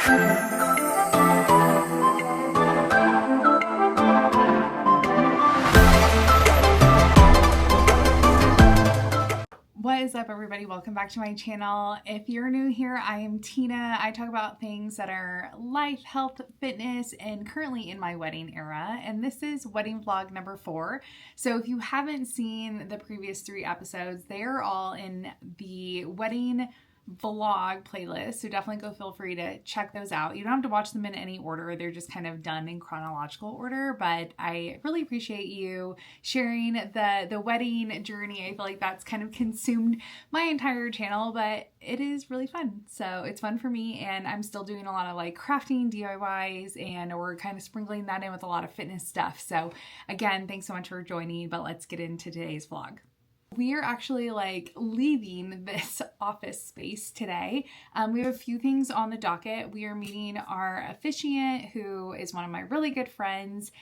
What is up, everybody? Welcome back to my channel. If you're new here, I am Tina. I talk about things that are life, health, fitness, and currently in my wedding era. And this is wedding vlog number 4. So if you haven't seen the previous 3 episodes, they are all in the wedding vlog playlist, so definitely go feel free to check those out. You don't have to watch them in any order, they're just kind of done in chronological order, but I really appreciate you sharing the wedding journey. I feel like that's kind of consumed my entire channel, but it is really fun. So it's fun for me, and I'm still doing a lot of like crafting DIYs, and we're kind of sprinkling that in with a lot of fitness stuff. So again, thanks so much for joining, but let's get into today's vlog. We are actually like leaving this office space today. We have a few things on the docket. We are meeting our officiant, who is one of my really good friends,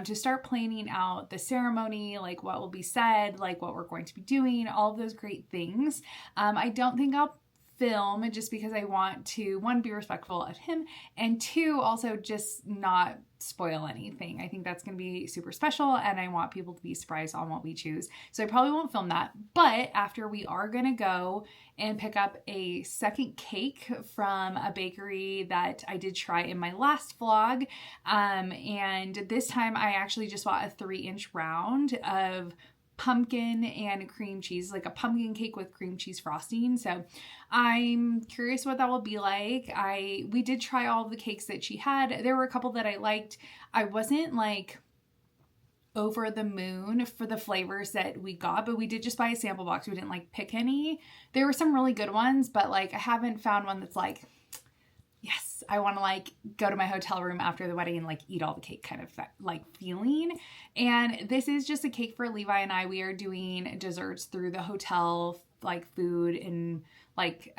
to start planning out the ceremony, like what will be said, like what we're going to be doing, all of those great things. I don't think I'll film just because I want to, 1, be respectful of him, and 2, also just not spoil anything. I think that's going to be super special, and I want people to be surprised on what we choose. So I probably won't film that, but after, we are going to go and pick up a second cake from a bakery that I did try in my last vlog. And this time I actually just bought a 3-inch round of pumpkin and cream cheese, like a pumpkin cake with cream cheese frosting. So I'm curious what that will be like. We did try all of the cakes that she had. There were a couple that I liked. I wasn't like over the moon for the flavors that we got, but we did just buy a sample box. We didn't like pick any. There were some really good ones, but like I haven't found one that's like, yes, I want to like go to my hotel room after the wedding and like eat all the cake kind of like feeling. And this is just a cake for Levi and I. We are doing desserts through the hotel, like food and like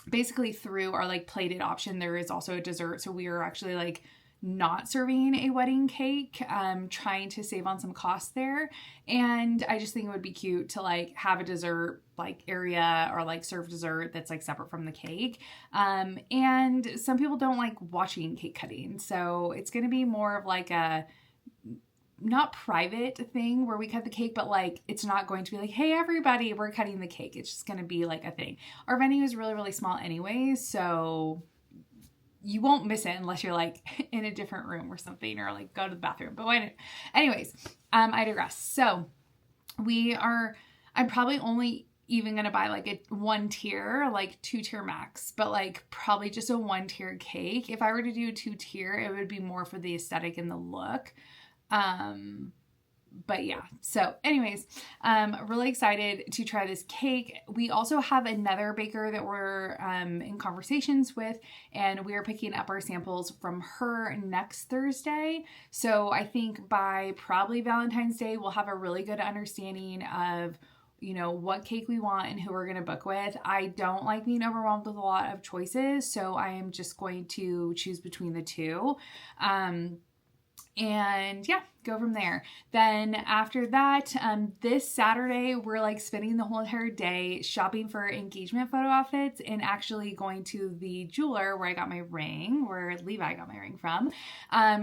basically through our like plated option. There is also a dessert. So we are actually like not serving a wedding cake, trying to save on some costs there. And I just think it would be cute to like have a dessert like area or like serve dessert that's like separate from the cake. And some people don't like watching cake cutting. So it's going to be more of like a not private thing where we cut the cake, but like it's not going to be like, hey everybody, we're cutting the cake. It's just going to be like a thing. Our venue is really, really small anyways, so you won't miss it unless you're like in a different room or something, or like go to the bathroom. But anyways, I digress. So I'm probably only even going to buy like a 1-tier, like 2-tier max, but like probably just a 1-tier cake. If I were to do a 2-tier, it would be more for the aesthetic and the look. But yeah, so anyways, really excited to try this cake. We also have another baker that we're in conversations with, and we are picking up our samples from her next Thursday. So I think by probably Valentine's Day, we'll have a really good understanding of, you know, what cake we want and who we're going to book with. I don't like being overwhelmed with a lot of choices, so I am just going to choose between the 2. And yeah, go from there. Then after that, this Saturday, we're like spending the whole entire day shopping for engagement photo outfits and actually going to the jeweler where I got my ring, where Levi got my ring from,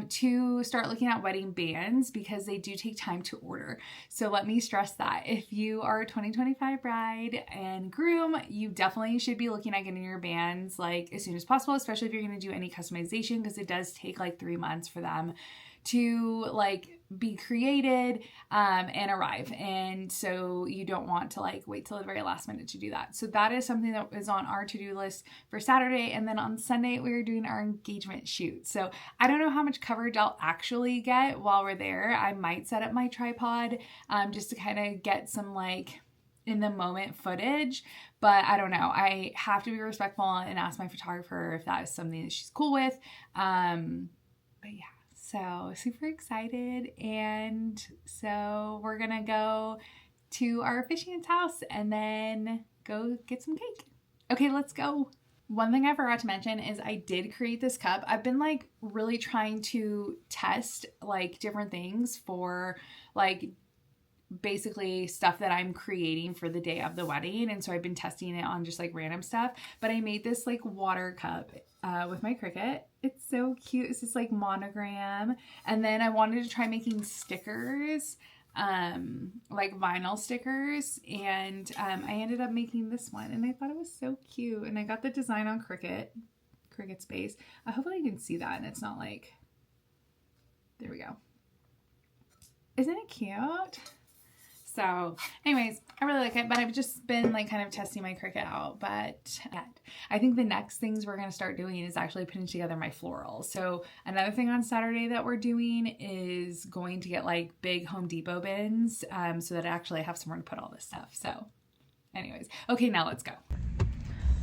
to start looking at wedding bands because they do take time to order. So let me stress that if you are a 2025 bride and groom, you definitely should be looking at getting your bands like as soon as possible, especially if you're going to do any customization, because it does take like 3 months for them to like be created and arrive. And so you don't want to like wait till the very last minute to do that. So that is something that is on our to-do list for Saturday. And then on Sunday, we are doing our engagement shoot. So I don't know how much coverage I'll actually get while we're there. I might set up my tripod just to kind of get some like in the moment footage, but I don't know. I have to be respectful and ask my photographer if that is something that she's cool with. But yeah. So super excited. And so we're going to go to our officiant's house and then go get some cake. Okay, let's go. One thing I forgot to mention is I did create this cup. I've been like really trying to test like different things for like basically stuff that I'm creating for the day of the wedding. And so I've been testing it on just like random stuff. But I made this like water cup with my Cricut. It's so cute. It's this like monogram. And then I wanted to try making stickers, like vinyl stickers. And I ended up making this one and I thought it was so cute. And I got the design on Cricut Space. Hopefully you can see that and it's not like, there we go. Isn't it cute? So anyways, I really like it, but I've just been like kind of testing my Cricut out. But I think the next things we're going to start doing is actually putting together my florals. So another thing on Saturday that we're doing is going to get like big Home Depot bins so that I actually have somewhere to put all this stuff. So anyways, okay, now let's go.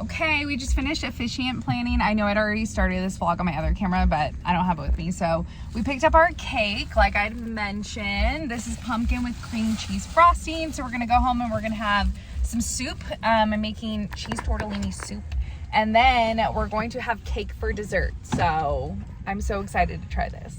Okay, we just finished officiant planning. I know I'd already started this vlog on my other camera, but I don't have it with me. So we picked up our cake, like I'd mentioned. This is pumpkin with cream cheese frosting. So we're gonna go home and we're gonna have some soup. I'm making cheese tortellini soup. And then we're going to have cake for dessert. So I'm so excited to try this.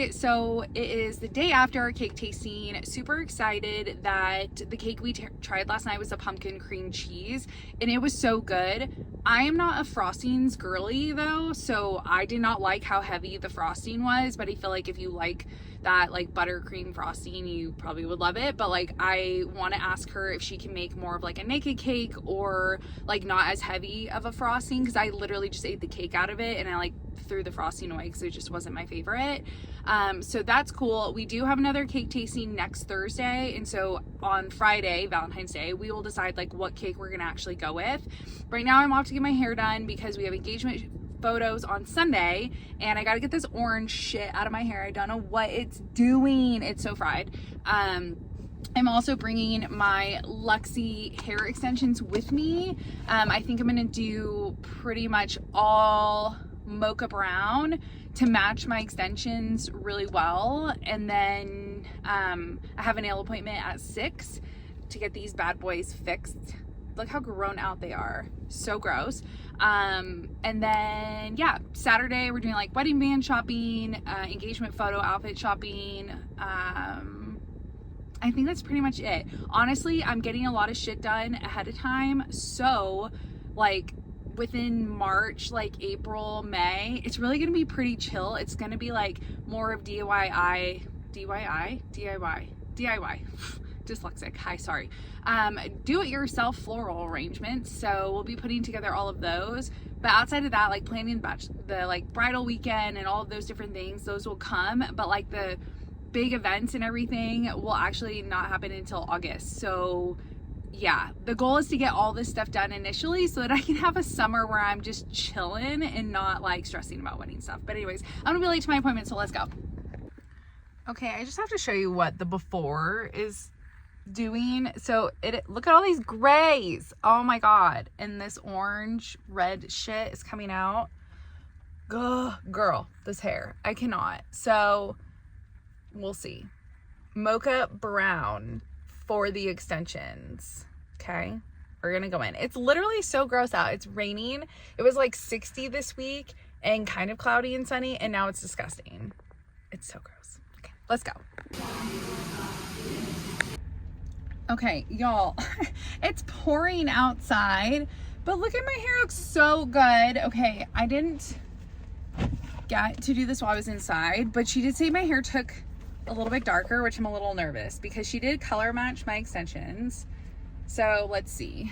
So it is the day after our cake tasting. Super excited that the cake we tried last night was a pumpkin cream cheese and it was so good. I am not a frostings girly though, so I did not like how heavy the frosting was, but I feel like if you like that like buttercream frosting, you probably would love it. But like I want to ask her if she can make more of like a naked cake or like not as heavy of a frosting, because I literally just ate the cake out of it and I like threw the frosting away because it just wasn't my favorite. So that's cool. We do have another cake tasting next Thursday, and so on Friday, Valentine's Day, we will decide like what cake we're gonna actually go with. Right now I'm off to get my hair done because we have engagement photos on Sunday and I gotta get this orange shit out of my hair. I don't know what it's doing. It's so fried. I'm also bringing my Luxie hair extensions with me. I think I'm gonna do pretty much all mocha brown to match my extensions really well. And then I have a nail appointment at 6 to get these bad boys fixed. Look how grown out they are. So gross. And then yeah, Saturday we're doing like wedding band shopping, engagement photo outfit shopping. I think that's pretty much it. Honestly, I'm getting a lot of shit done ahead of time. So like within March, like April, May, it's really gonna be pretty chill. It's gonna be like more of DIY, dyslexic, hi, sorry. Do-it-yourself floral arrangements. So we'll be putting together all of those. But outside of that, like planning the like bridal weekend and all of those different things, those will come. But like the big events and everything will actually not happen until August. So yeah, the goal is to get all this stuff done initially so that I can have a summer where I'm just chilling and not like stressing about wedding stuff. But anyways, I'm gonna be late to my appointment, so let's go. Okay, I just have to show you what the before is doing. So look at all these grays. Oh my god. And this orange red shit is coming out. Girl, this hair, I cannot. So we'll see. Mocha brown for the extensions. Okay, we're gonna go in. It's literally so gross out. It's raining. It was like 60 this week and kind of cloudy and sunny, and now it's disgusting. It's so gross. Okay, let's go. Okay, y'all, it's pouring outside, but look at my hair, looks so good. Okay, I didn't get to do this while I was inside, but she did say my hair took a little bit darker, which I'm a little nervous because she did color match my extensions. So let's see.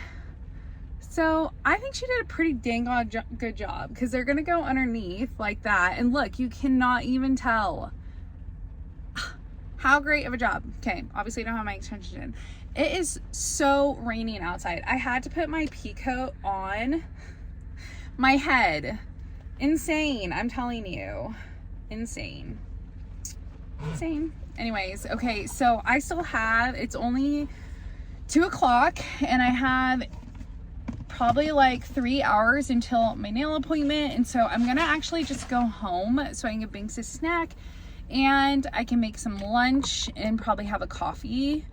So I think she did a pretty dang good job, because they're gonna go underneath like that. And look, you cannot even tell. How great of a job. Okay, obviously I don't have my extensions in. It is so raining outside. I had to put my pea coat on my head. Insane, I'm telling you. Insane. Anyways, okay, so I still have, it's only 2 o'clock and I have probably like 3 hours until my nail appointment. And so I'm gonna actually just go home so I can get Binks a snack and I can make some lunch and probably have a coffee.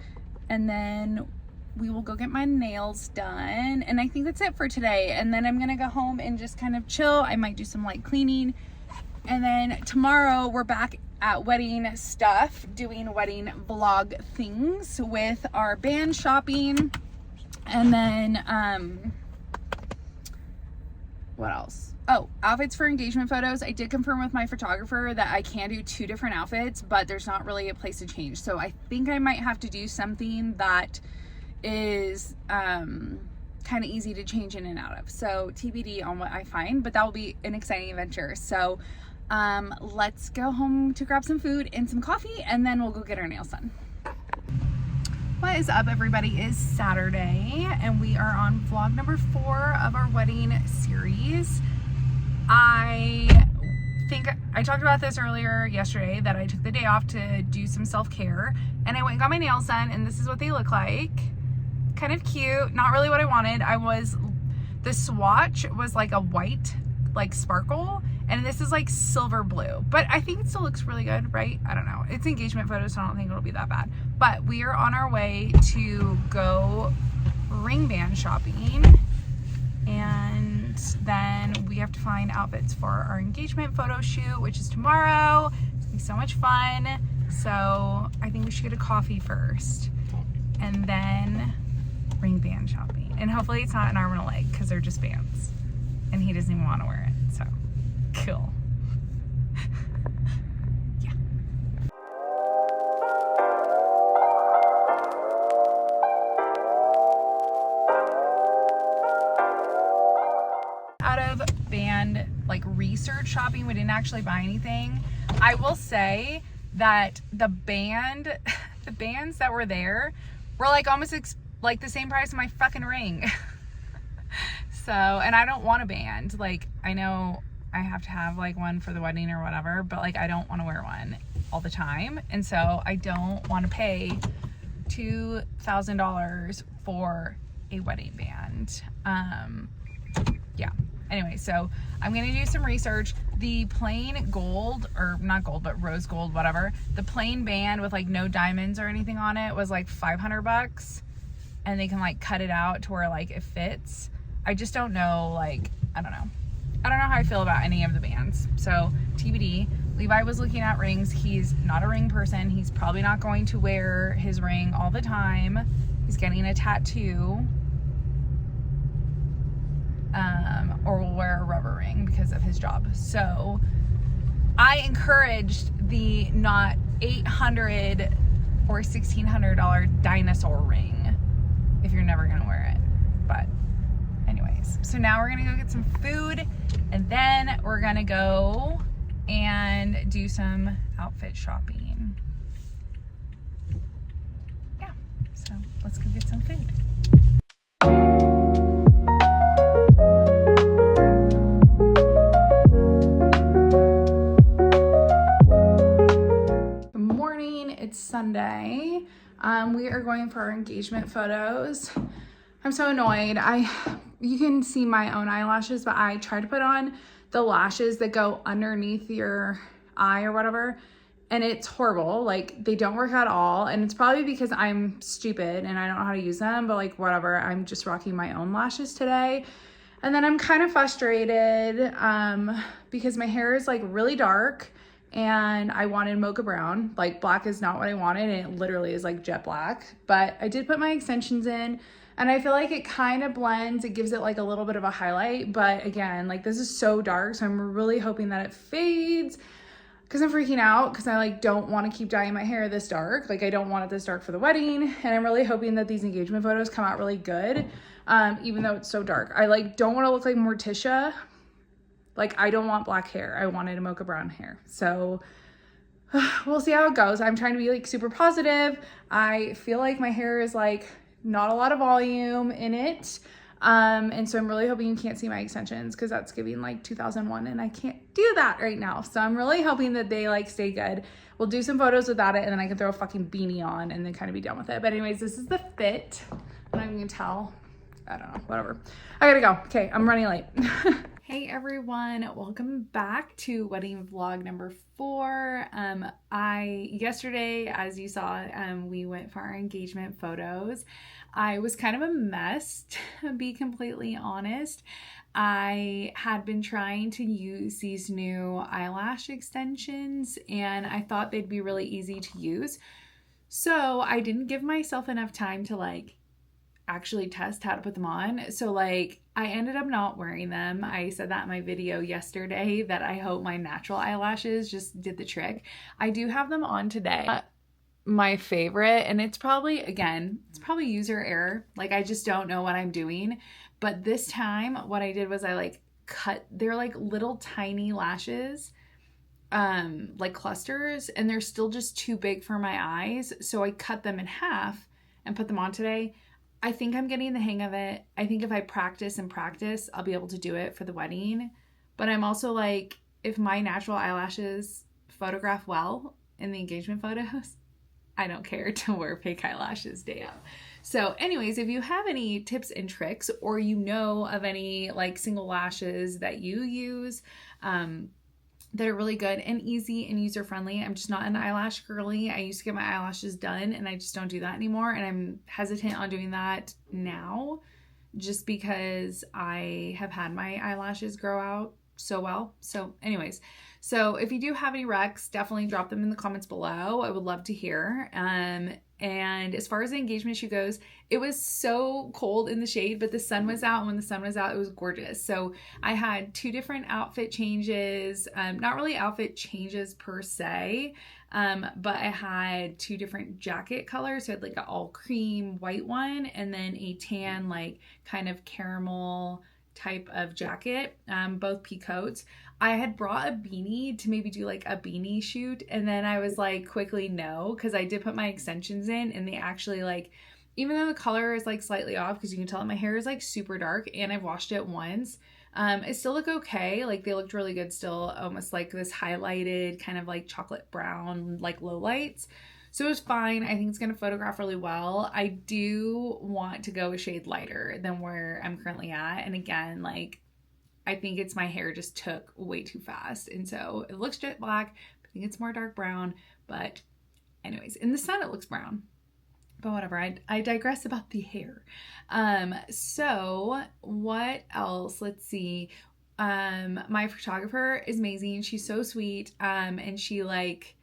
And then we will go get my nails done. And I think that's it for today. And then I'm gonna go home and just kind of chill. I might do some light cleaning. And then tomorrow we're back at wedding stuff, doing wedding vlog things with our band shopping. And then, what else? Oh, outfits for engagement photos. I did confirm with my photographer that I can do 2 different outfits, but there's not really a place to change. So I think I might have to do something that is kind of easy to change in and out of. So TBD on what I find, but that will be an exciting adventure. So let's go home to grab some food and some coffee, and then we'll go get our nails done. What is up, everybody? It's Saturday and we are on vlog number 4 of our wedding series. I think I talked about this earlier yesterday, that I took the day off to do some self-care, and I went and got my nails done, and this is what they look like. Kind of cute, not really what I wanted. The swatch was like a white, like sparkle, and this is like silver blue, but I think it still looks really good, right? I don't know. It's engagement photos, so I don't think it'll be that bad. But we are on our way to go ring band shopping, and then we have to find outfits for our engagement photo shoot, which is tomorrow. It's gonna be so much fun. So I think we should get a coffee first and then ring band shopping. And hopefully it's not an arm and a leg, because they're just bands and he doesn't even want to wear it. So cool. Yeah. Out of band like research shopping, we didn't actually buy anything. I will say that the bands that were there were like almost like the same price as my fucking ring. So, and I don't want a band. Like, I know I have to have like one for the wedding or whatever, but like I don't want to wear one all the time, and so I don't want to pay $2,000 for a wedding band. Yeah. Anyway, so I'm gonna do some research. The plain gold, or not gold, but rose gold, whatever, the plain band with like no diamonds or anything on it was like $500, and they can like cut it out to where like it fits. I just don't know, like, I don't know how I feel about any of the bands. So TBD. Levi was looking at rings. He's not a ring person. He's probably not going to wear his ring all the time. He's getting a tattoo. Or will wear a rubber ring because of his job. So I encouraged the not $800 or $1,600 dinosaur ring if you're never gonna wear it. But anyways, so now we're gonna go get some food, and then we're gonna go and do some outfit shopping. Yeah, so let's go get some food. It's Sunday. We are going for our engagement photos. I'm so annoyed. You can see my own eyelashes, but I try to put on the lashes that go underneath your eye or whatever, and it's horrible. Like, they don't work at all, and it's probably because I'm stupid and I don't know how to use them, but like whatever. I'm just rocking my own lashes today. And then I'm kind of frustrated because my hair is like really dark, and I wanted mocha brown. Like, black is not what I wanted, and it literally is like jet black. But I did put my extensions in, and I feel like it kind of blends. It gives it like a little bit of a highlight, but again, like, this is so dark, so I'm really hoping that it fades. because I'm freaking out because I like don't want to keep dyeing my hair this dark. Like I don't want it this dark for the wedding. And I'm really hoping that these engagement photos come out really good. Even though it's so dark. I like don't want to look like Morticia. Like I don't want black hair. I wanted a mocha brown hair. So we'll see how it goes. I'm trying to be like super positive. I feel like my hair is like not a lot of volume in it. And so I'm really hoping you can't see my extensions because that's giving like 2001 and I can't do that right now. So I'm really hoping that they like stay good. We'll do some photos without it and then I can throw a fucking beanie on and then kind of be done with it. But anyways, this is the fit. I'm not even gonna tell. I don't know, whatever. I gotta go. Okay, I'm running late. Hey everyone, welcome back to wedding vlog number 4. Yesterday, as you saw, we went for our engagement photos. I was kind of a mess, to be completely honest. I had been trying to use these new eyelash extensions and I thought they'd be really easy to use. So I didn't give myself enough time to like actually test how to put them on. So like I ended up not wearing them. I said that in my video yesterday that I hope my natural eyelashes just did the trick. I do have them on today. My favorite, and it's probably user error. Like I just don't know what I'm doing. But this time what I did was I like cut, they're like little tiny lashes, like clusters, and they're still just too big for my eyes. So I cut them in half and put them on today. I think I'm getting the hang of it. I think if I practice and practice, I'll be able to do it for the wedding. But I'm also like, if my natural eyelashes photograph well in the engagement photos, I don't care to wear fake eyelashes day up. So anyways, if you have any tips and tricks or you know of any like single lashes that you use, that are really good and easy and user-friendly. I'm just not an eyelash girly. I used to get my eyelashes done and I just don't do that anymore. And I'm hesitant on doing that now just because I have had my eyelashes grow out so well. So anyways, so if you do have any recs, definitely drop them in the comments below. I would love to hear. And as far as the engagement shoot goes, it was so cold in the shade, but the sun was out. And when the sun was out, it was gorgeous. So I had 2 different outfit changes, not really outfit changes per se, but I had 2 different jacket colors. So I had like an all cream white one and then a tan, like kind of caramel type of jacket, both pea coats. I had brought a beanie to maybe do like a beanie shoot and then I was like quickly no, because I did put my extensions in and they actually like, even though the color is like slightly off because you can tell that my hair is like super dark and I've washed it once, it still look okay. Like they looked really good still, almost like this highlighted kind of like chocolate brown like low lights. So it was fine. I think it's going to photograph really well. I do want to go a shade lighter than where I'm currently at. And again, like I think it's my hair just took way too fast. And so it looks jet black. I think it's more dark brown. But anyways, in the sun it looks brown. But whatever, I digress about the hair. So what else? Let's see. My photographer is amazing. She's so sweet. And she like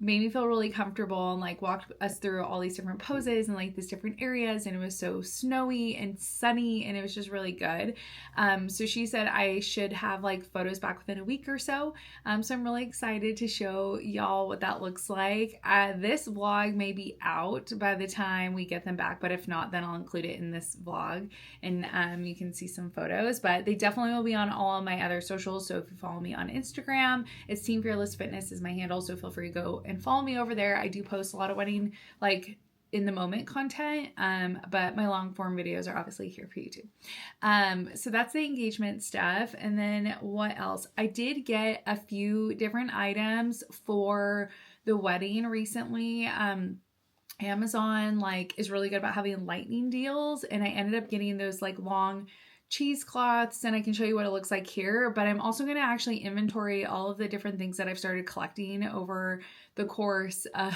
made me feel really comfortable and like walked us through all these different poses and like these different areas, and it was so snowy and sunny and it was just really good. So she said I should have like photos back within a week or so. So I'm really excited to show y'all what that looks like. This vlog may be out by the time we get them back, but if not, then I'll include it in this vlog and you can see some photos, but they definitely will be on all of my other socials. So if you follow me on Instagram, it's Team Fearless Fitness is my handle. So feel free to go and follow me over there. I do post a lot of wedding, like in the moment content, but my long form videos are obviously here for you too. So that's the engagement stuff. And then what else? I did get a few different items for the wedding recently. Amazon like is really good about having lightning deals, and I ended up getting those like long cheesecloths, and I can show you what it looks like here, but I'm also going to actually inventory all of the different things that I've started collecting over the course of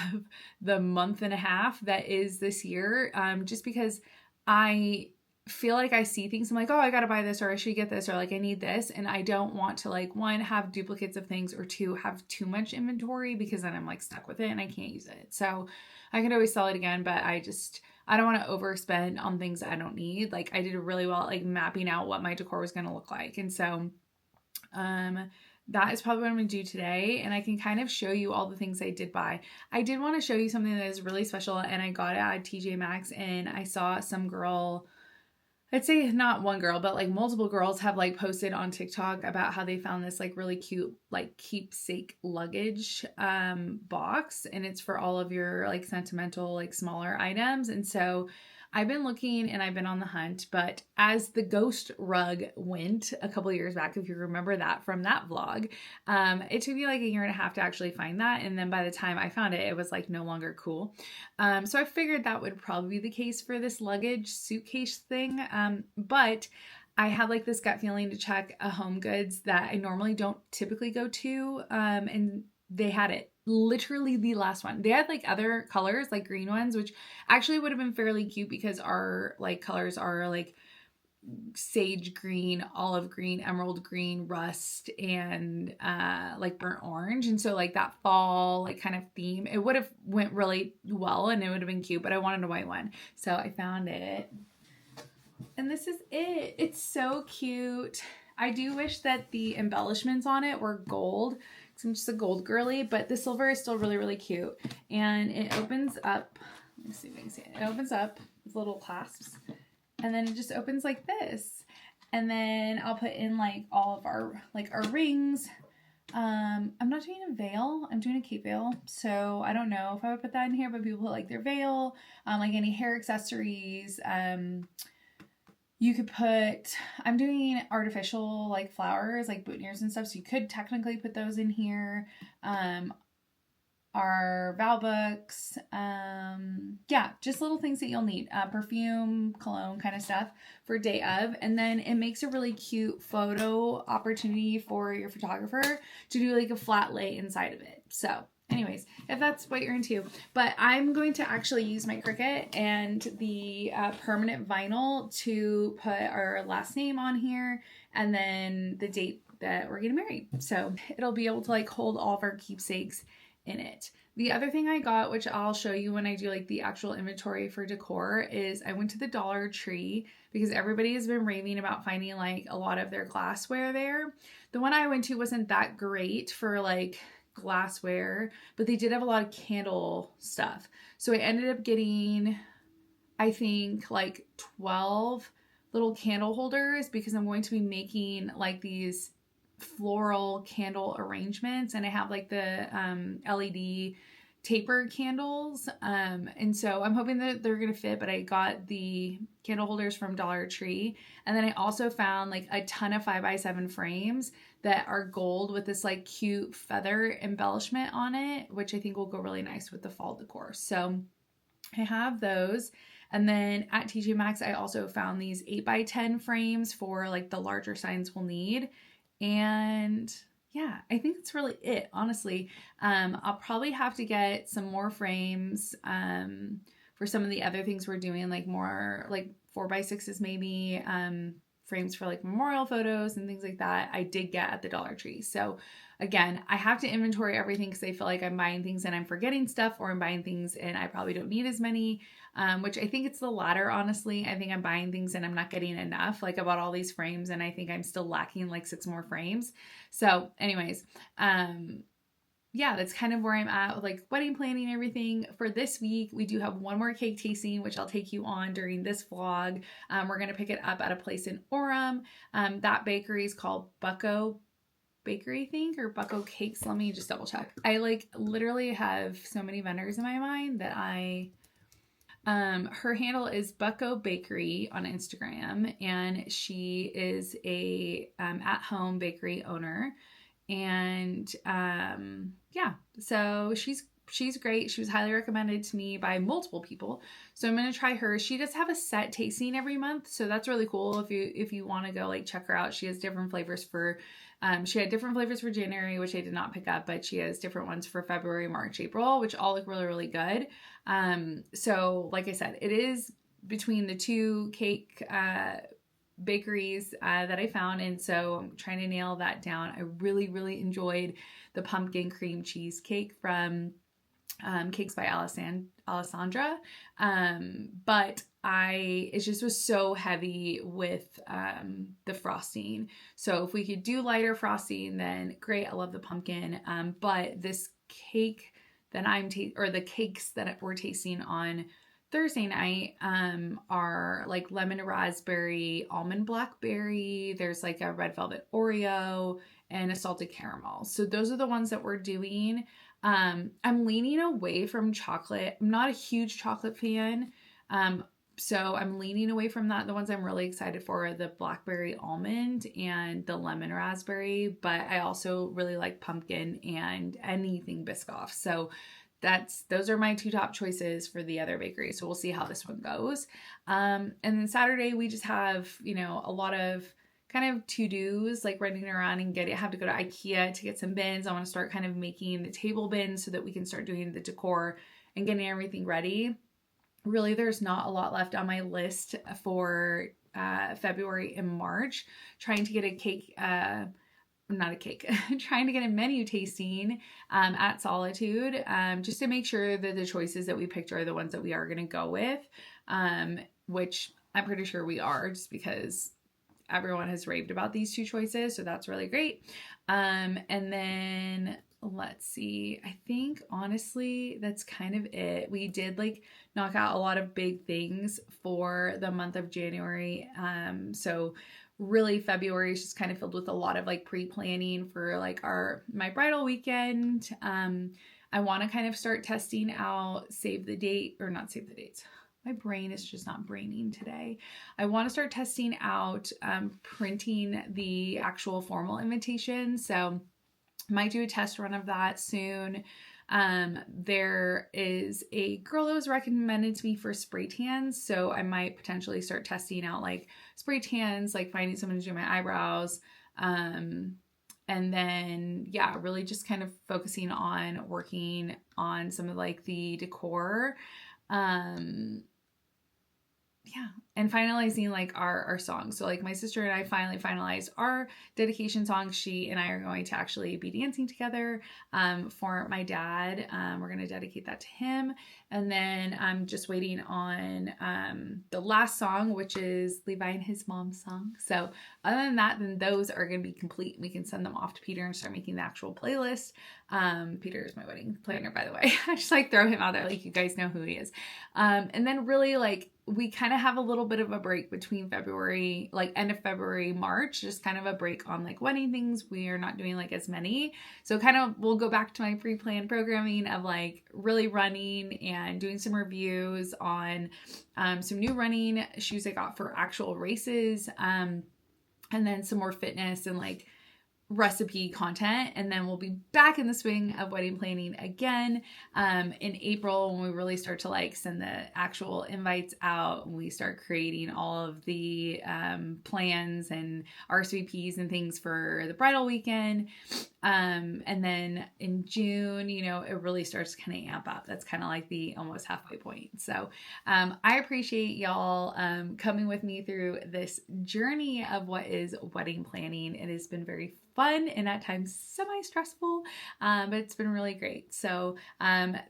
the month and a half that is this year, just because I feel like I see things, I'm like, oh, I gotta buy this, or I should get this, or like I need this, and I don't want to like, 1, have duplicates of things, or 2, have too much inventory because then I'm like stuck with it and I can't use it. So I could always sell it again, but I don't want to overspend on things I don't need. Like I did really well at like mapping out what my decor was going to look like. And so that is probably what I'm going to do today. And I can kind of show you all the things I did buy. I did want to show you something that is really special, and I got it at TJ Maxx, and I saw some girl, I'd say not one girl, but like multiple girls have like posted on TikTok about how they found this like really cute like keepsake luggage box, and it's for all of your like sentimental like smaller items. And so I've been looking and I've been on the hunt, but as the ghost rug went a couple of years back, if you remember that from that vlog, it took me like a year and a half to actually find that. And then by the time I found it, it was like no longer cool. So I figured that would probably be the case for this luggage suitcase thing. But I had like this gut feeling to check a Home Goods that I normally don't typically go to. And they had it. Literally the last one. They had like other colors, like green ones, which actually would have been fairly cute because our like colors are like sage green, olive green, emerald green, rust, and like burnt orange. And so like that fall like kind of theme, it would have went really well and it would have been cute, but I wanted a white one. So I found it. And this is it. It's so cute. I do wish that the embellishments on it were gold, because I'm just a gold girly, but the silver is still really, really cute. And it opens up, let me see if I can see it. It opens up with little clasps, and then it just opens like this. And then I'll put in like all of our rings. I'm not doing a veil. I'm doing a cape veil. So I don't know if I would put that in here, but people put like their veil, like any hair accessories, you could put, I'm doing artificial like flowers, like boutonnieres and stuff. So you could technically put those in here. Our vow books. Yeah, just little things that you'll need. Perfume, cologne kind of stuff for day of. And then it makes a really cute photo opportunity for your photographer to do like a flat lay inside of it. So anyways, if that's what you're into. But I'm going to actually use my Cricut and the permanent vinyl to put our last name on here and then the date that we're getting married. So it'll be able to like hold all of our keepsakes in it. The other thing I got, which I'll show you when I do like the actual inventory for decor, is I went to the Dollar Tree because everybody has been raving about finding like a lot of their glassware there. The one I went to wasn't that great for like glassware, but they did have a lot of candle stuff. So I ended up getting, I think, like 12 little candle holders because I'm going to be making like these floral candle arrangements, and I have like the LED taper candles, and so I'm hoping that they're gonna fit. But I got the candle holders from Dollar Tree, and then I also found like a ton of 5x7 frames that are gold with this like cute feather embellishment on it, which I think will go really nice with the fall decor. So I have those. And then at TJ Maxx, I also found these 8x10 frames for like the larger signs we'll need. And yeah, I think that's really it, honestly. I'll probably have to get some more frames for some of the other things we're doing, like more like 4x6s maybe, frames for like memorial photos and things like that I did get at the Dollar Tree. So again, I have to inventory everything because I feel like I'm buying things and I'm forgetting stuff, or I'm buying things and I probably don't need as many, which I think it's the latter, honestly. I think I'm buying things and I'm not getting enough. Like I bought all these frames and I think I'm still lacking like 6 more frames. So anyways, yeah, that's kind of where I'm at with like wedding planning and everything. For this week, we do have one more cake tasting, which I'll take you on during this vlog. We're going to pick it up at a place in Orem. That bakery is called Bucko Bakery, I think, or Bucko Cakes. Let me just double check. I like literally have so many vendors in my mind that her handle is Bucko Bakery on Instagram, and she is a at-home bakery owner. And yeah, so she's great. She was highly recommended to me by multiple people, so I'm gonna try her. She does have a set tasting every month, so that's really cool. If you want to go like check her out, she has different flavors for she had different flavors for January, which I did not pick up, but she has different ones for February, March, April, which all look really, really good. So like I said, it is between the two cake bakeries that I found, and so I'm trying to nail that down. I really, really enjoyed the pumpkin cream cheesecake from cakes by Alessandra. But it just was so heavy with the frosting. So if we could do lighter frosting, then great. I love the pumpkin. But this cake that the cakes that we're tasting on Thursday night are like lemon raspberry, almond blackberry. There's like a red velvet Oreo and a salted caramel. So those are the ones that we're doing. I'm leaning away from chocolate. I'm not a huge chocolate fan. So I'm leaning away from that. The ones I'm really excited for are the blackberry almond and the lemon raspberry, but I also really like pumpkin and anything Biscoff. So those are my two top choices for the other bakery. So we'll see how this one goes. And then Saturday we just have, a lot of kind of to-dos, like running around and have to go to IKEA to get some bins. I want to start kind of making the table bins so that we can start doing the decor and getting everything ready. Really, there's not a lot left on my list for February and March. Trying to get trying to get a menu tasting at Solitude, just to make sure that the choices that we picked are the ones that we are going to go with, which I'm pretty sure we are, just because everyone has raved about these two choices. So that's really great. And then let's see, I think honestly that's kind of it. We did knock out a lot of big things for the month of January. So really February is just kind of filled with a lot of pre-planning for my bridal weekend. I want to kind of start testing out not save the dates. My brain is just not braining today. I want to start testing out printing the actual formal invitation. So might do a test run of that soon. There is a girl that was recommended to me for spray tans. So I might potentially start testing out spray tans, finding someone to do my eyebrows. And then, really just kind of focusing on working on some of the decor. And finalizing our songs. So my sister and I finally finalized our dedication song. She and I are going to actually be dancing together for my dad. We're going to dedicate that to him. And then I'm just waiting on the last song, which is Levi and his mom's song. So other than that, then those are going to be complete. We can send them off to Peter and start making the actual playlist. Peter is my wedding planner, by the way. I just throw him out there, you guys know who he is. And then really we kind of have a little bit of a break between February, end of February, March, just kind of a break on wedding things. We are not doing as many. So kind of we'll go back to my pre-planned programming of really running and doing some reviews on some new running shoes I got for actual races. And then some more fitness and recipe content, and then we'll be back in the swing of wedding planning again in April, when we really start to send the actual invites out, and we start creating all of the plans and RSVPs and things for the bridal weekend. And then in June, it really starts to kind of amp up. That's kind of the almost halfway point. So I appreciate y'all coming with me through this journey of what is wedding planning. It has been very fun and at times semi-stressful, but it's been really great. So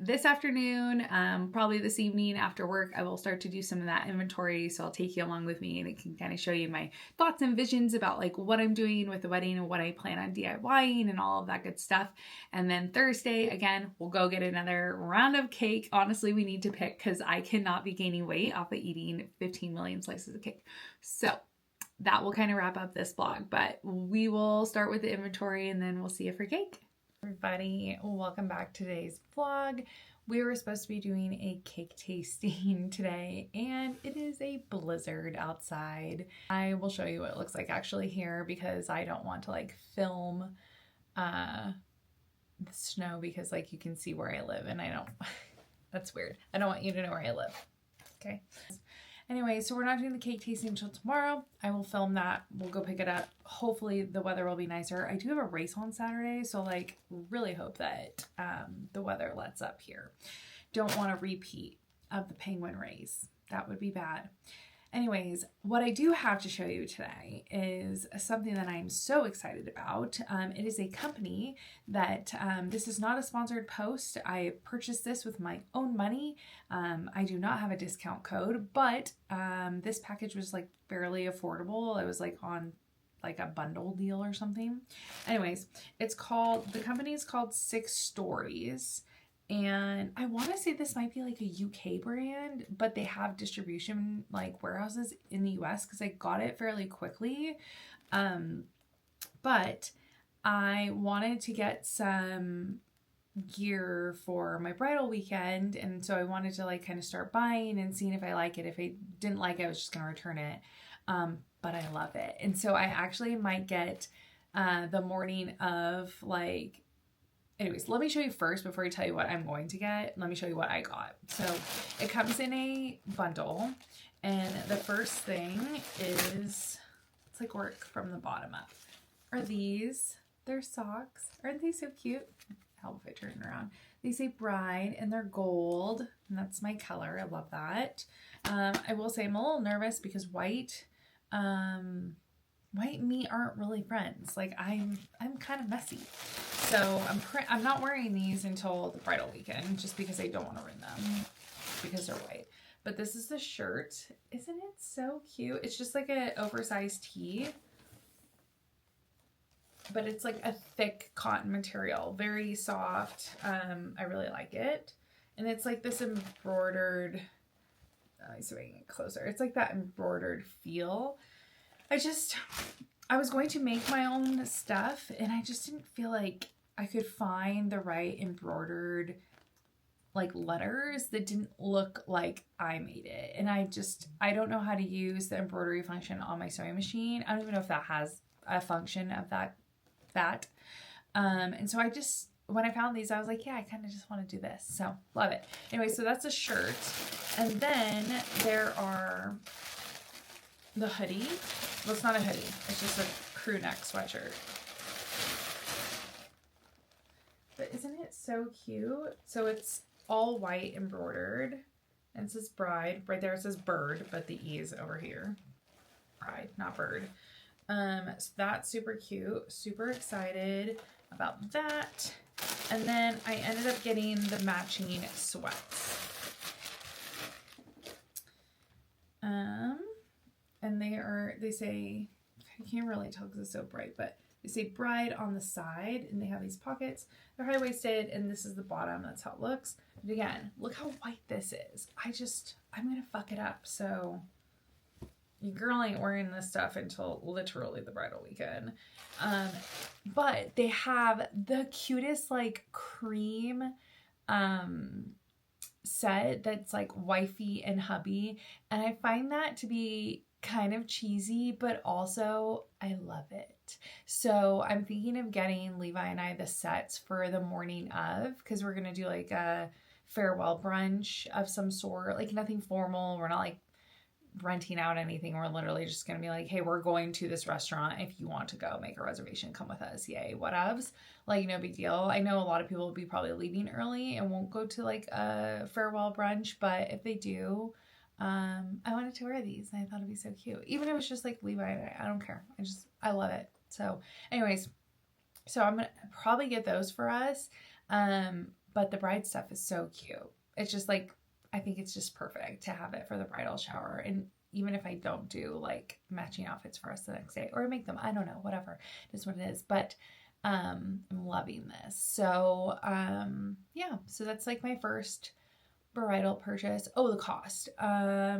this afternoon, probably this evening after work, I will start to do some of that inventory. So I'll take you along with me, and it can kind of show you my thoughts and visions about what I'm doing with the wedding and what I plan on DIYing and all of that good stuff. And then Thursday, again, we'll go get another round of cake. Honestly, we need to pick, because I cannot be gaining weight off of eating 15 million slices of cake. So that will kind of wrap up this vlog, but we will start with the inventory and then we'll see you for cake. Everybody, welcome back to today's vlog. We were supposed to be doing a cake tasting today, and it is a blizzard outside. I will show you what it looks like actually here, because I don't want to film the snow, because you can see where I live, and I don't, that's weird. I don't want you to know where I live. Okay. Anyway, so we're not doing the cake tasting until tomorrow. I will film that. We'll go pick it up. Hopefully the weather will be nicer. I do have a race on Saturday, so really hope that the weather lets up here. Don't want a repeat of the penguin race. That would be bad. Anyways, what I do have to show you today is something that I'm so excited about. It is a company that, this is not a sponsored post. I purchased this with my own money. I do not have a discount code, but this package was like fairly affordable. It was like on like a bundle deal or something. Anyways, the company is called Six Stories. And I want to say this might be like a UK brand, but they have distribution like warehouses in the US because I got it fairly quickly. But I wanted to get some gear for my bridal weekend, and so I wanted to like kind of start buying and seeing if I like it. If I didn't like it, I was just gonna return it. But I love it. And so I actually might get the morning of like, anyways, let me show you first before I tell you what I'm going to get. Let me show you what I got. So it comes in a bundle, and the first thing is, it's like work from the bottom up, are these. They're socks. Aren't they so cute? Help if I turn it around. They say bride and they're gold, and that's my color. I love that. I will say I'm a little nervous because white and me aren't really friends. Like I'm kind of messy. So I'm not wearing these until the bridal weekend just because I don't want to ruin them because they're white. But this is the shirt. Isn't it so cute? It's just like an oversized tee, but it's like a thick cotton material, very soft. I really like it. And it's like this embroidered, let's bring it closer. It's like that embroidered feel. I was going to make my own stuff, and I just didn't feel like I could find the right embroidered like letters that didn't look like I made it. And I don't know how to use the embroidery function on my sewing machine. I don't even know if that has a function of that. And so when I found these, I was like, yeah, I kind of just want to do this. So love it. Anyway, so that's a shirt. And then there are the hoodie. Well, it's not a hoodie. It's just a crew neck sweatshirt. But isn't it so cute? So it's all white embroidered. And it says bride. Right there it says bird, but the E is over here. Bride, not bird. So that's super cute. Super excited about that. And then I ended up getting the matching sweats. And they say, I can't really tell because it's so bright, but they say bride on the side, and they have these pockets. They're high-waisted, and this is the bottom. That's how it looks. But again, look how white this is. I'm going to fuck it up. So your girl ain't wearing this stuff until literally the bridal weekend. But they have the cutest like cream set that's like wifey and hubby, and I find that to be kind of cheesy, but also I love it. So I'm thinking of getting Levi and I the sets for the morning of, because we're gonna do like a farewell brunch of some sort, like nothing formal. We're not like renting out anything. We're literally just gonna be like, hey, we're going to this restaurant. If you want to go, make a reservation, come with us. Yay, whatevs. Like, no big deal. I know a lot of people will be probably leaving early and won't go to like a farewell brunch, but if they do, I wanted to wear these and I thought it'd be so cute. Even if it was just like Levi and I don't care. I love it. So anyways, so I'm gonna probably get those for us. But the bride stuff is so cute. It's just like, I think it's just perfect to have it for the bridal shower. And even if I don't do like matching outfits for us the next day or make them, I don't know, whatever, it is what it is. But I'm loving this. So yeah, so that's like my first bridal purchase. Oh, the cost. I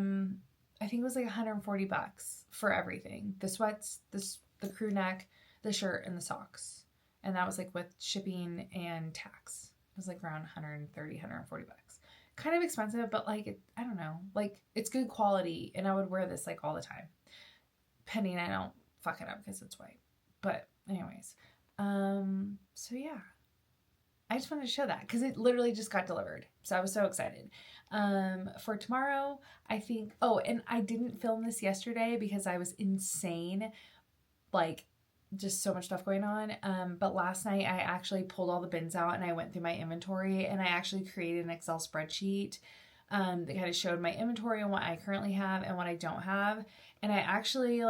think it was like $140 for everything. The sweats, the crew neck, the shirt, and the socks. And that was like with shipping and tax. It was like around $130, $140. Kind of expensive, but like, I don't know, like it's good quality, and I would wear this like all the time. Pending I don't fuck it up because it's white. But anyways, so yeah, I just wanted to show that because it literally just got delivered. So I was so excited. For tomorrow, I think, oh, and I didn't film this yesterday because I was insane. Like, just so much stuff going on. But last night I actually pulled all the bins out and I went through my inventory and I actually created an Excel spreadsheet that kind of showed my inventory and what I currently have and what I don't have. And I actually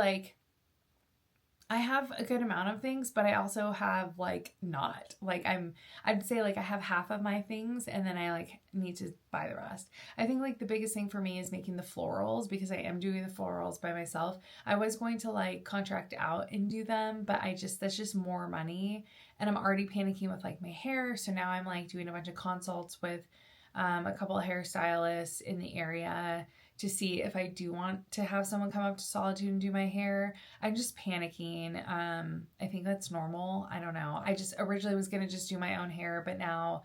I have a good amount of things, but I also have not. I'd say I have half of my things and then I need to buy the rest. I think the biggest thing for me is making the florals, because I am doing the florals by myself. I was going to contract out and do them, but that's just more money, and I'm already panicking with my hair. So now I'm doing a bunch of consults with a couple of hairstylists in the area to see if I do want to have someone come up to Solitude and do my hair. I'm just panicking. I think that's normal. I don't know. I just originally was going to just do my own hair, but now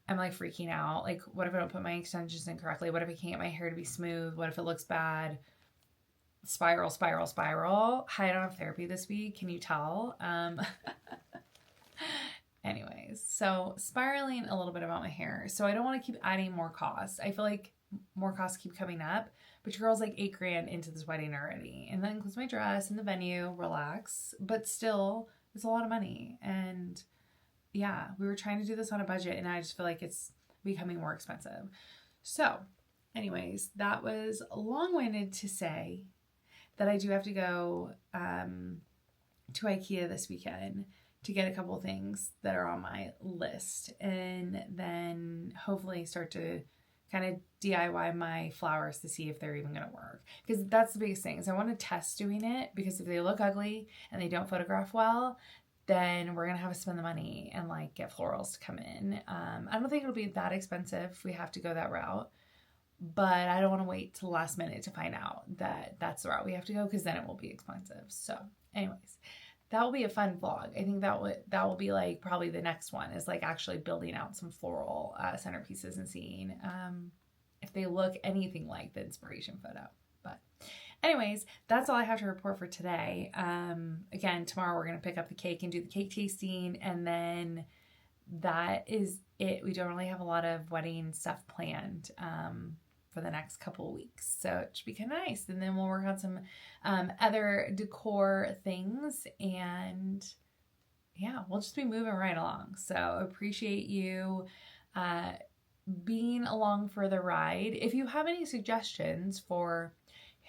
I'm freaking out. What if I don't put my extensions in correctly? What if I can't get my hair to be smooth? What if it looks bad? Spiral. Hi, I don't have therapy this week. Can you tell? Anyways, so spiraling a little bit about my hair. So I don't want to keep adding more costs. I feel more costs keep coming up, but your girl's $8,000 into this wedding already. And that includes my dress and the venue, relax, but still it's a lot of money. And yeah, we were trying to do this on a budget and I just feel it's becoming more expensive. So anyways, that was long-winded to say that I do have to go to IKEA this weekend to get a couple things that are on my list, and then hopefully start to kind of DIY my flowers to see if they're even going to work. Because that's the biggest thing, is I want to test doing it, because if they look ugly and they don't photograph well, then we're going to have to spend the money and get florals to come in. I don't think it'll be that expensive if we have to go that route, but I don't want to wait till the last minute to find out that that's the route we have to go, because then it will be expensive. So anyways, that will be a fun vlog. I think that will be probably the next one, is actually building out some floral centerpieces and seeing if they look anything like the inspiration photo. But anyways, that's all I have to report for today. Again, tomorrow we're going to pick up the cake and do the cake tasting, and then that is it. We don't really have a lot of wedding stuff planned for the next couple of weeks, so it should be kind of nice. And then we'll work on some other decor things, and yeah, we'll just be moving right along. So appreciate you being along for the ride. If you have any suggestions for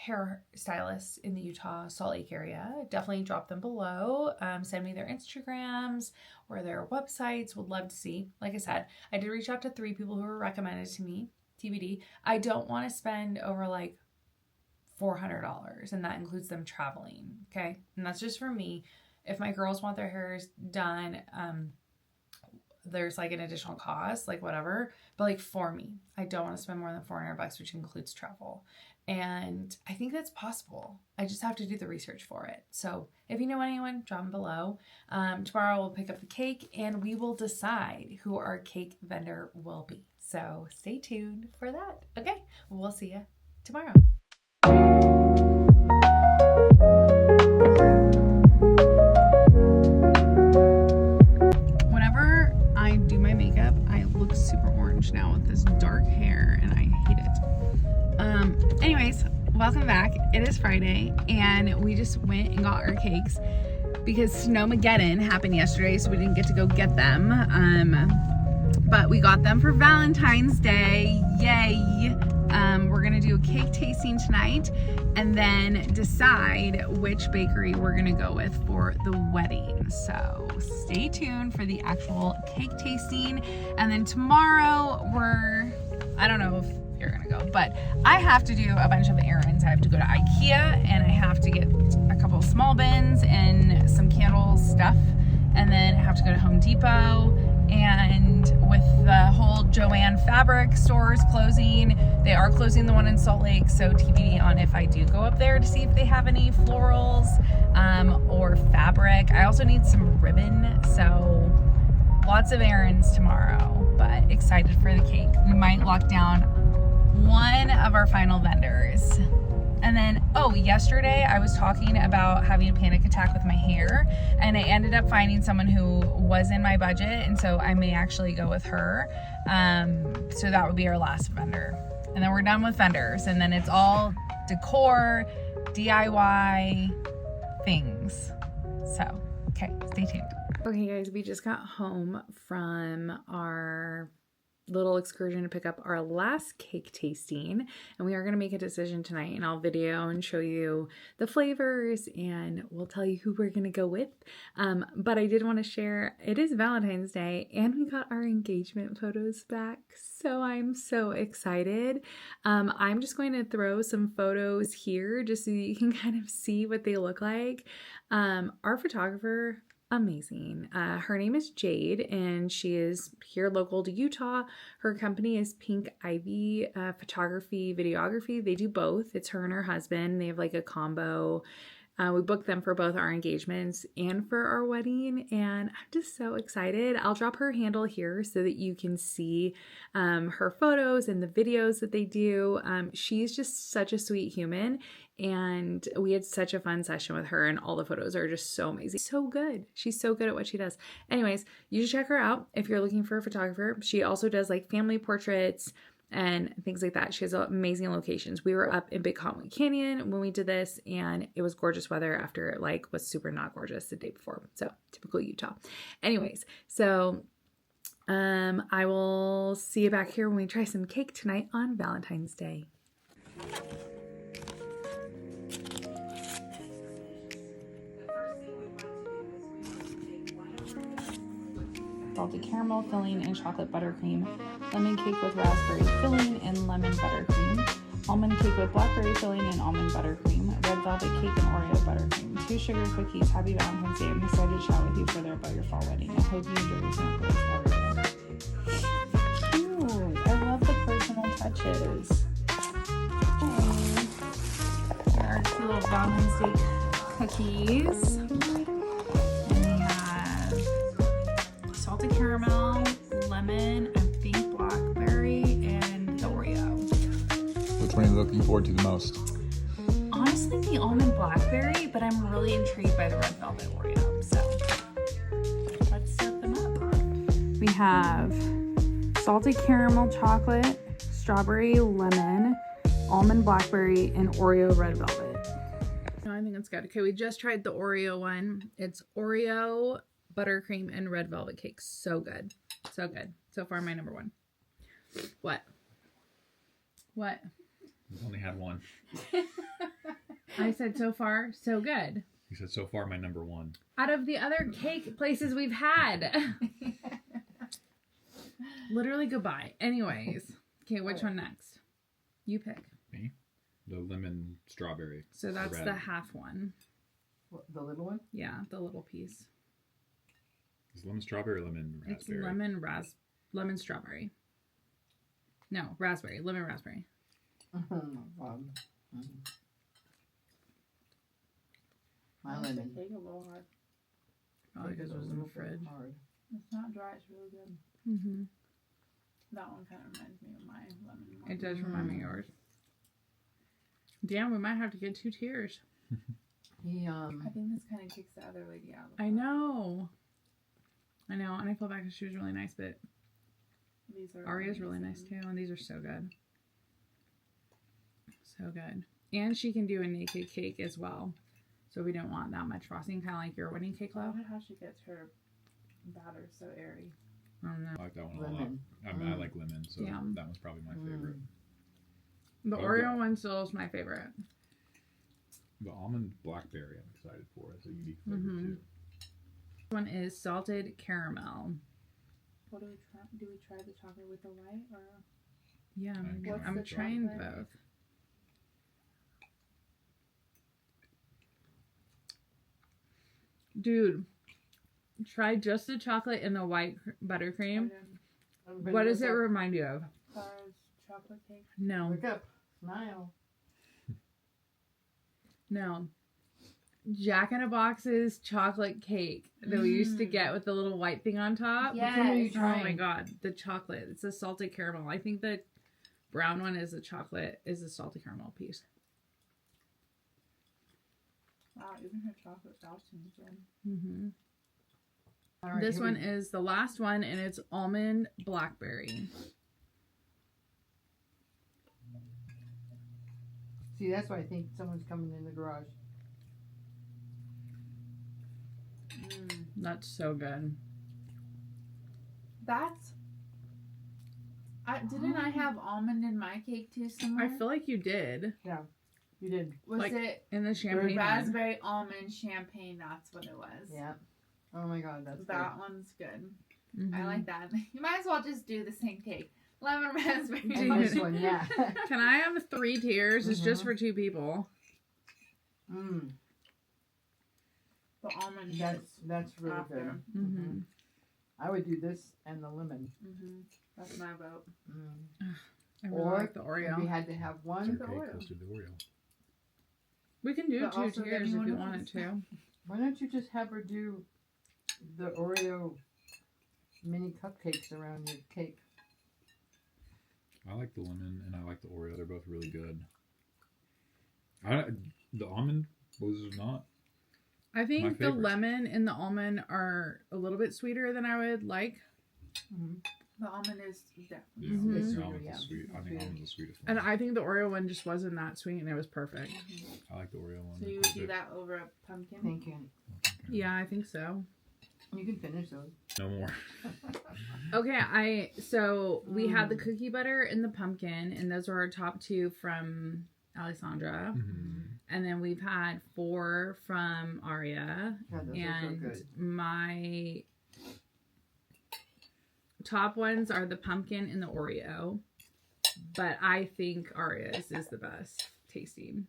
hairstylists in the Utah Salt Lake area, definitely drop them below. Send me their Instagrams or their websites. Would love to see. Like I said, I did reach out to 3 people who were recommended to me. TBD. I don't want to spend over $400, and that includes them traveling. Okay. And that's just for me. If my girls want their hairs done, there's an additional cost, whatever. But for me, I don't want to spend more than $400, which includes travel. And I think that's possible. I just have to do the research for it. So if you know anyone, drop them below. Tomorrow we'll pick up the cake and we will decide who our cake vendor will be. So stay tuned for that. Okay, we'll see you tomorrow. Whenever I do my makeup, I look super orange now with this dark hair, and I hate it. Anyways, welcome back. It is Friday, and we just went and got our cakes because Snowmageddon happened yesterday, so we didn't get to go get them. But we got them for Valentine's Day. Yay! We're gonna do a cake tasting tonight and then decide which bakery we're gonna go with for the wedding. So stay tuned for the actual cake tasting. And then tomorrow I don't know if you're gonna go, but I have to do a bunch of errands. I have to go to IKEA and I have to get a couple of small bins and some candle stuff. And then I have to go to Home Depot. And with the whole Joann fabric stores closing, they are closing the one in Salt Lake, so TBD on if I do go up there to see if they have any florals or fabric. I also need some ribbon, so lots of errands tomorrow, but excited for the cake. We might lock down one of our final vendors. And then, yesterday I was talking about having a panic attack with my hair, and I ended up finding someone who was in my budget, and so I may actually go with her. So that would be our last vendor. And then we're done with vendors, and then it's all decor, DIY things. So, okay, stay tuned. Okay guys, we just got home from our little excursion to pick up our last cake tasting, and we are going to make a decision tonight, and I'll video and show you the flavors, and we'll tell you who we're going to go with. But I did want to share, it is Valentine's Day and we got our engagement photos back, so I'm so excited. I'm just going to throw some photos here just so you can kind of see what they look like. Our photographer, amazing. Her name is Jade, and she is here local to Utah. Her company is Pink Ivy Photography, Videography. They do both. It's her and her husband. They have like a combo. We booked them for both our engagements and for our wedding, and I'm just so excited. I'll drop her handle here so that you can see her photos and the videos that they do. She's just such a sweet human, and we had such a fun session with her, and all the photos are just so amazing. So good. She's so good at what she does. Anyways, you should check her out if you're looking for a photographer. She also does like family portraits and things like that. She has amazing locations. We were up in Big Cottonwood Canyon when we did this, and it was gorgeous weather after it like was super not gorgeous the day before. So typical Utah. Anyways, so I will see you back here when we try some cake tonight on Valentine's Day. Salted caramel filling and chocolate buttercream, lemon cake with raspberry filling and lemon buttercream, almond cake with blackberry filling and almond buttercream, red velvet cake and Oreo buttercream, 2 sugar cookies. Happy Valentine's Day. I'm excited to chat with you further about your fall wedding. I hope you enjoy your samples. Cute. I love the personal touches. Here are 2 little Valentine's Day cookies. Salted caramel, lemon, I think blackberry, and the Oreo. Which one are you looking forward to the most? Honestly, the almond blackberry, but I'm really intrigued by the red velvet Oreo. So let's set them up. We have salted caramel chocolate, strawberry lemon, almond blackberry, and Oreo red velvet. I think it's good. Okay, we just tried the Oreo one. It's Oreo, buttercream, and red velvet cake. So good. So good. So far, my number one. What? We've only had one. I said so far, so good. You said so far my number one. Out of the other cake places we've had. Literally goodbye. Anyways. Okay, which one next? You pick. Me? The lemon strawberry. So that's the half one. What, the little one? Yeah, the little piece. Is lemon strawberry or lemon raspberry? It's lemon strawberry. No, raspberry. Lemon raspberry. My lemon. Take a little hard. Probably because it was in the fridge. Hard. It's not dry. It's really good. Mm-hmm. That one kind of reminds me of my lemon one. It does remind me of yours. Damn, we might have to get 2 tiers. He I think this kind of kicks the other lady out. I know, and I feel bad because she was really nice, but These are Aria's really nice too, and these are so good. So good. And she can do a naked cake as well. So we don't want that much frosting, kind of like your wedding cake, I love. wonder how she gets her batter so airy. I don't know. I like that one a lot. Lemon. I like lemon, so Yeah. that one's probably my favorite. The Oreo one still is my favorite. The almond blackberry I'm excited for. It's a unique flavor too. This one is salted caramel. What do we try? Do we try the chocolate with the white or? Yeah, What's I'm the trying chocolate? both. Dude, try just the chocolate and the white buttercream. What does it remind you of? Cars chocolate cake. No, Look up. Smile. no. Jack in a Box's chocolate cake that we used to get with the little white thing on top. Yes. Which one are you Oh my trying? god, the chocolate. It's a salted caramel. I think the brown one is the chocolate, is the salted caramel piece. Wow, even her chocolate frosting is good. Mm-hmm. All right, This here one we- is the last one, and it's almond blackberry. See, that's why I think someone's coming in the garage. That's so good. That's Didn't I have almond in my cake too somewhere? I feel like you did You did. Was like- it in the champagne one. raspberry almond champagne? That's what it was. Yeah. Oh my god, that's That one's good. Mhm. I like that. You might as well just do the same cake. Lemon raspberry. good. And this Dude. one, yeah. Can I have 3 tiers? It's just Mhm. for 2 people. Mm, The almond. that's really After. good. Mm-hmm. I would do this and the lemon. That's my vote. Mm. I really Or like the If Oreo. we had to have It's one, okay, Oreo. close to the Oreo. We can do But 2 also tiers then if you you wanna wanted to. why don't you just have her do the Oreo mini cupcakes around your cake? I like the lemon and I like the Oreo. They're both really good. The almond was not. I My think the favorite. lemon and the almond are a little bit sweeter than I would like. Mm-hmm. The almond is definitely. Yeah, Mhm. the Sweeter, almond's yeah. the sweet. I think Sweeter. almond's the sweetest And one. I think the Oreo one just wasn't that sweet and it was perfect. I like the Oreo one. So you would do that over a pumpkin? Thank you. Okay. Yeah, I think so. You can finish those. No more. Okay, so we had the cookie butter and the pumpkin, and those were our top 2 from Alessandra. Mhm. And then we've had 4 from Aria. God, those are so And good. my top ones are the pumpkin and the Oreo. But I think Aria's is the best tasting.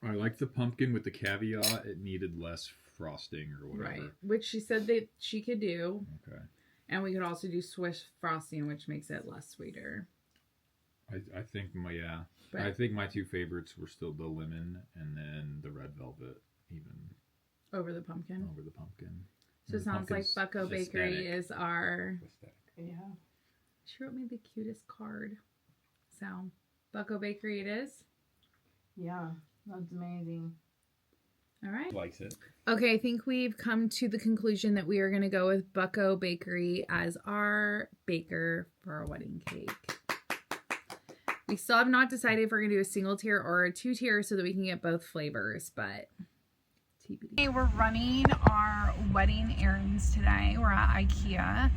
I like the pumpkin with the caveat it needed less frosting or whatever. Right. Which she said that she could do. Okay. And we could also do Swiss frosting, which makes it less sweeter. I think I But think my 2 favorites were still the lemon and then the red velvet, even over the pumpkin. over the pumpkin. So it The sounds like pumpkin's Bucko Bakery aesthetic. is our... Aesthetic. Yeah. She wrote me the cutest card. So, Bucko Bakery it is. Yeah. That's amazing. All right. Likes it. Okay, I think we've come to the conclusion that we are going to go with Bucko Bakery as our baker for our wedding cake. We still have not decided if we're going to do a single tier or a 2 tier so that we can get both flavors, but TBD. Okay, we're running our wedding errands today. We're at IKEA.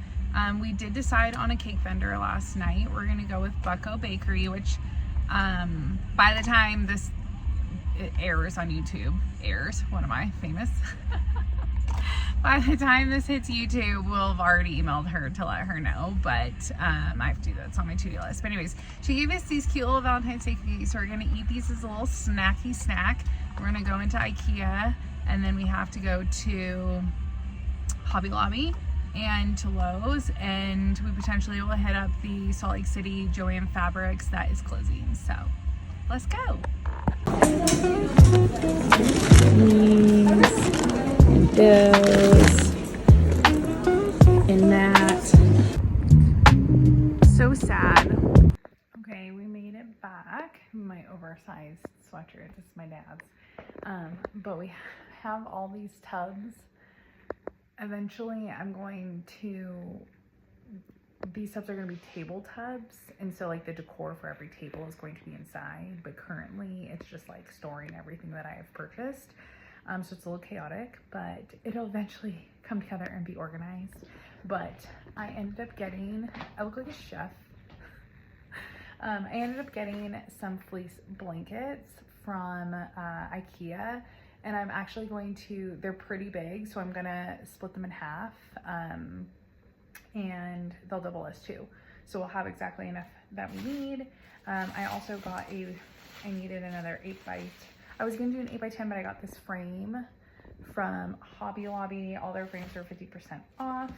We did decide on a cake vendor last night. We're going to go with Bucko Bakery, which by the time this it airs on YouTube, what am I, famous? By the time this hits YouTube, we'll have already emailed her to let her know, but I have to do that. It's on my to-do list. But anyways, she gave us these cute little Valentine's Day cookies, so we're gonna eat these as a little snacky snack. We're gonna go into IKEA, and then we have to go to Hobby Lobby and to Lowe's, and we potentially will hit up the Salt Lake City Joann Fabrics that is closing. So let's go. Those and that. So sad. Okay, we made it back. My oversized sweatshirt. This is my dad's. But we have all these tubs. Eventually, I'm going to. These tubs are going to be table tubs, and so like the decor for every table is going to be inside, but currently it's just like storing everything that I have purchased. So it's a little chaotic, but it'll eventually come together and be organized. But I ended up getting, I look like a chef. I ended up getting some fleece blankets from IKEA, and I'm actually going to, they're pretty big, so I'm gonna split them in half, and they'll double as 2. So we'll have exactly enough that we need. I also got I needed another 8x. I was gonna do an 8x10, but I got this frame from Hobby Lobby. All their frames are 50% off.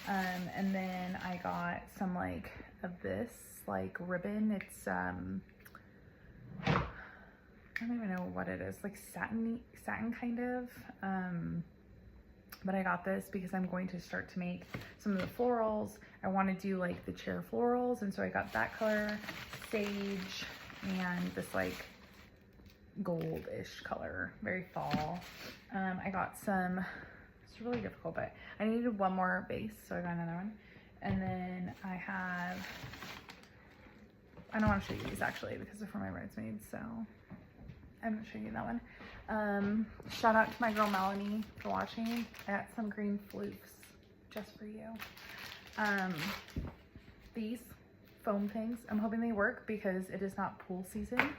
And then I got some like of this like ribbon. It's I don't even know what it is, like satin kind of. But I got this because I'm going to start to make some of the florals. I want to do like the chair florals, and so I got that color, sage, and this like goldish color, very fall. I got some, it's really difficult, but I needed one more base, so I got another one. And then I have, I don't want to show you these actually because they're for my bridesmaids, so I'm gonna show you that one. Shout out to my girl Melanie for watching. I got some green flukes just for you. these foam things. I'm hoping they work because it is not pool season,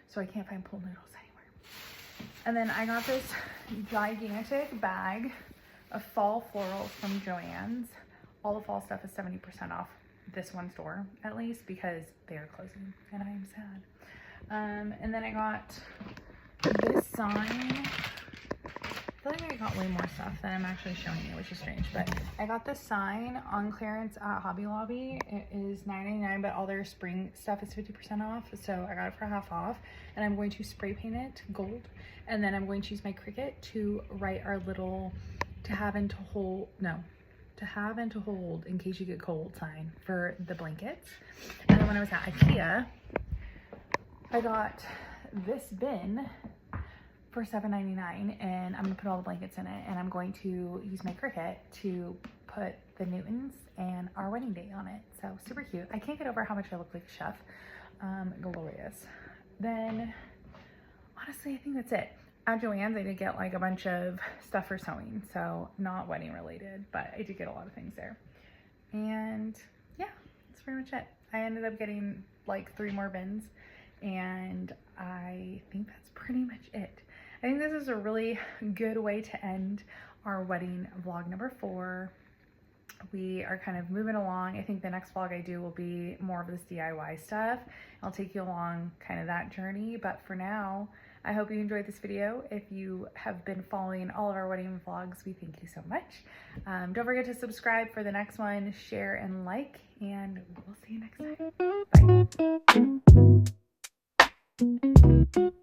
so I can't find pool noodles anywhere. And then I got this gigantic bag of fall florals from Joann's. All the fall stuff is 70% off this one store, at least, because they are closing and I am sad. And then I got this sign. I feel like I got way more stuff than I'm actually showing you, which is strange, but I got this sign on clearance at Hobby Lobby. It is $9.99, but all their spring stuff is 50% off, so I got it for half off, and I'm going to spray paint it gold, and then I'm going to use my Cricut to write our little to have and to hold in case you get cold sign for the blankets. And then when I was at IKEA, I got this bin for $7.99, and I'm gonna put all the blankets in it, and I'm going to use my Cricut to put the Newtons and our wedding date on it. So super cute. I can't get over how much I look like a chef. Glorious. Then honestly, I think that's it. At Joann's, I did get like a bunch of stuff for sewing, so not wedding related, but I did get a lot of things there. And yeah, that's pretty much it. I ended up getting like 3 more bins, and I think that's pretty much it. I think this is a really good way to end our wedding vlog number 4. We are kind of moving along. I think the next vlog I do will be more of this DIY stuff. I'll take you along kind of that journey, but for now, I hope you enjoyed this video. If you have been following all of our wedding vlogs, we thank you so much. Don't forget to subscribe for the next one, share and like, and we'll see you next time. Bye.